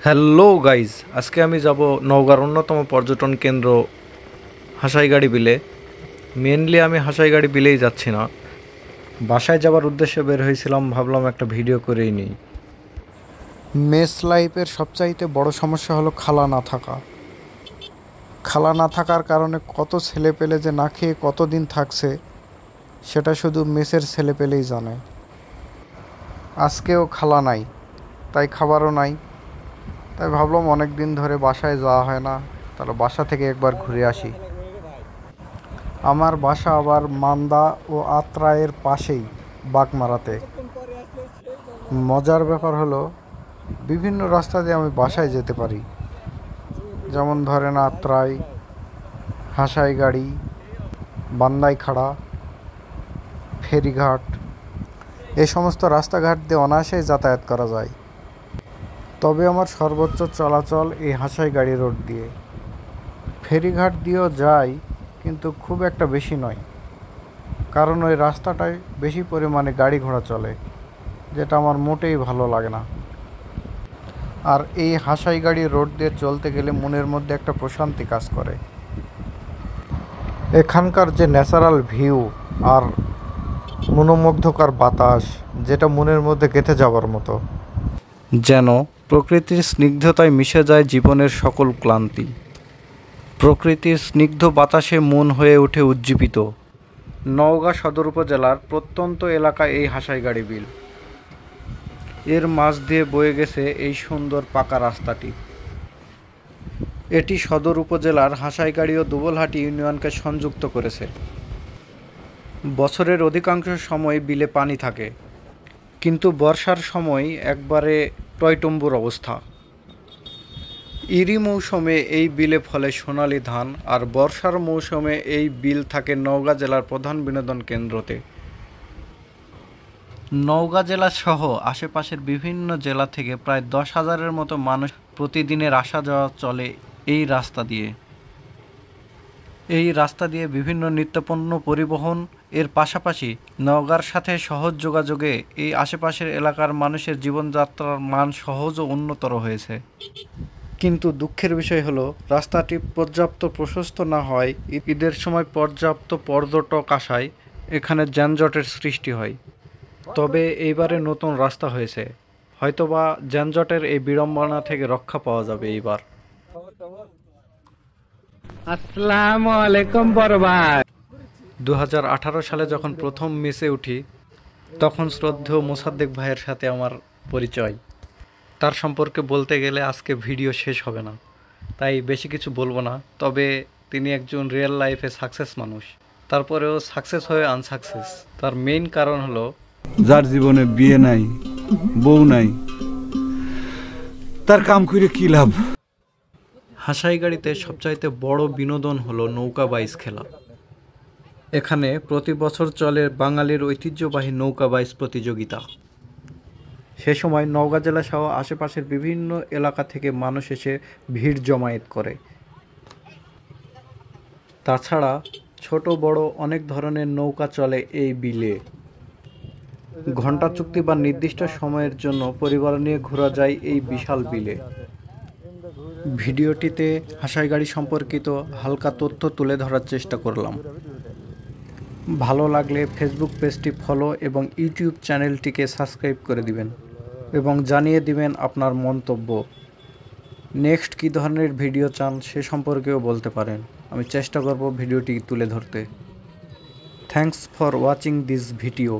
Hello guys, আজকে আমি যাব নওগাঁর অন্যতম পর্যটন কেন্দ্র হাসাইগাড়ি বিলে। মেনলি আমি হাসাইগাড়ি বিলেই যাচ্ছি না, বাসায় যাওয়ার উদ্দেশ্যে বের হয়েছিলাম, ভাবলাম একটা ভিডিও করেই নিই। মেস লাইফের সবচাইতে বড় সমস্যা হলো খালা না থাকা। খালা না থাকার কারণে কত ছেলেপেলে যে না খেয়ে কতদিন থাকছে সেটা শুধু মেসের ছেলেপেলেই জানে। আজকেও খালা নাই, তাই খাবারও নাই। তাই ভাবলাম অনেক দিন ধরে বাসায় যাওয়া হয় না, তাহলে বাসা থেকে একবার ঘুরে আসি। আমার বাসা আবার মান্দা ও আত্রায়ের পাশেই, বাগমারাতে। মজার ব্যাপার হলো বিভিন্ন রাস্তা দিয়ে আমি বাসায় যেতে পারি, যেমন ধরেন আত্রাই, হাসাইগাড়ি, বান্দাইখাড়া, ফেরিঘাট, এই সমস্ত রাস্তাঘাট দিয়ে অনায়াসেই যাতায়াত করা যায়। তবে আমার সর্বোচ্চ চলাচল এই হাসাইগাড়ি রোড দিয়ে। ফেরিঘাট দিয়েও যাই, কিন্তু খুব একটা বেশি নয়, কারণ ওই রাস্তাটায় বেশি পরিমাণে গাড়ি ঘোড়া চলে, যেটা আমার মোটেই ভালো লাগে না। আর এই হাসাইগাড়ি রোড দিয়ে চলতে গেলে মনের মধ্যে একটা প্রশান্তি কাজ করে। এখানকার যে ন্যাচারাল ভিউ আর মনোমুগ্ধকর বাতাস, যেটা মনের মধ্যে গেঁথে যাওয়ার মতো। যেন প্রকৃতির স্নিগ্ধতায় মিশে যায় জীবনের সকল ক্লান্তি। প্রকৃতির স্নিগ্ধ বাতাসে মন হয়ে ওঠে উজ্জীবিত। নওগাঁ সদর উপজেলার প্রত্যন্ত এলাকা এই হাসাইগাড়ি বিল। এর মাঝ দিয়ে বয়ে গেছে এই সুন্দর পাকা রাস্তাটি। এটি সদর উপজেলার হাসাইগাড়ি ও দুবলহাটি ইউনিয়নকে সংযুক্ত করেছে। বছরের অধিকাংশ সময় বিলে পানি থাকে, কিন্তু বর্ষার সময় একবারে টয়টম্বুর অবস্থা। ইরি মৌসুমে এই বিলে ফলে সোনালী ধান, আর বর্ষার মৌসুমে এই বিল থাকে নওগাঁ জেলার প্রধান বিনোদন কেন্দ্রতে। নওগাঁ জেলা সহ আশেপাশের বিভিন্ন জেলা থেকে প্রায় 10,000-এর মতো মানুষ প্রতিদিনের আসা যাওয়া চলে এই রাস্তা দিয়ে। এই রাস্তা দিয়ে বিভিন্ন নিত্যপণ্য পরিবহন এর পাশাপাশি নওগাঁর সাথে সহজ যোগাযোগে এই আশেপাশের এলাকার মানুষের জীবনযাত্রার মান সহজ ও উন্নতর হয়েছে। কিন্তু দুঃখের বিষয় হলো রাস্তাটি পর্যাপ্ত প্রশস্ত না হয় ঈদের সময় পর্যাপ্ত পর্যটক আসায় এখানে যানজটের সৃষ্টি হয়। তবে এইবারে নতুন রাস্তা হয়েছে, হয়তোবা যানজটের এই বিড়ম্বনা থেকে রক্ষা পাওয়া যাবে এইবার। আসসালামু আলাইকুম বড় ভাই। 2018 সালে যখন প্রথম মেসে উঠি, তখন শ্রদ্ধেয় মোসাদ্দেক ভাইয়ের সাথে আমার পরিচয়। তার সম্পর্কে বলতে গেলে আজকে ভিডিও শেষ হবে না, তাই বেশি কিছু বলবো না। তবে তিনি একজন রিয়েল লাইফে সাকসেস মানুষ, তারপরেও সাকসেস হয়ে আনসাকসেস। তার মেইন কারণ হলো যার জীবনে বিয়ে নাই, বউ নাই, তার কাম করে কি লাভ। হাসাইগাড়িতে সবচাইতে বড় বিনোদন হলো নৌকা বাইচ খেলা। এখানে প্রতি বছর চলে বাঙালির ঐতিহ্যবাহী নৌকা বাইচ প্রতিযোগিতা। সে সময় নওগাঁ জেলা সহ আশেপাশের বিভিন্ন এলাকা থেকে মানুষ এসে ভিড় জমায়েত করে। তাছাড়া ছোট বড় অনেক ধরনের নৌকা চলে এই বিলে। ঘণ্টা চুক্তি বা নির্দিষ্ট সময়ের জন্য পরিবার নিয়ে ঘোরা যায় এই বিশাল বিলে। ভিডিওটিতে হাসাইগাড়ি সম্পর্কিত হালকা তথ্য তুলে ধরার চেষ্টা করলাম। ভালো লাগলে ফেসবুক পেজটি ফলো এবং ইউটিউব চ্যানেলটিকে সাবস্ক্রাইব করে দিবেন এবং জানিয়ে দিবেন আপনার মন্তব্য। নেক্সট কী ধরনের ভিডিও চান সে সম্পর্কেও বলতে পারেন, আমি চেষ্টা করব ভিডিওটি তুলে ধরতে। Thanks for watching this video.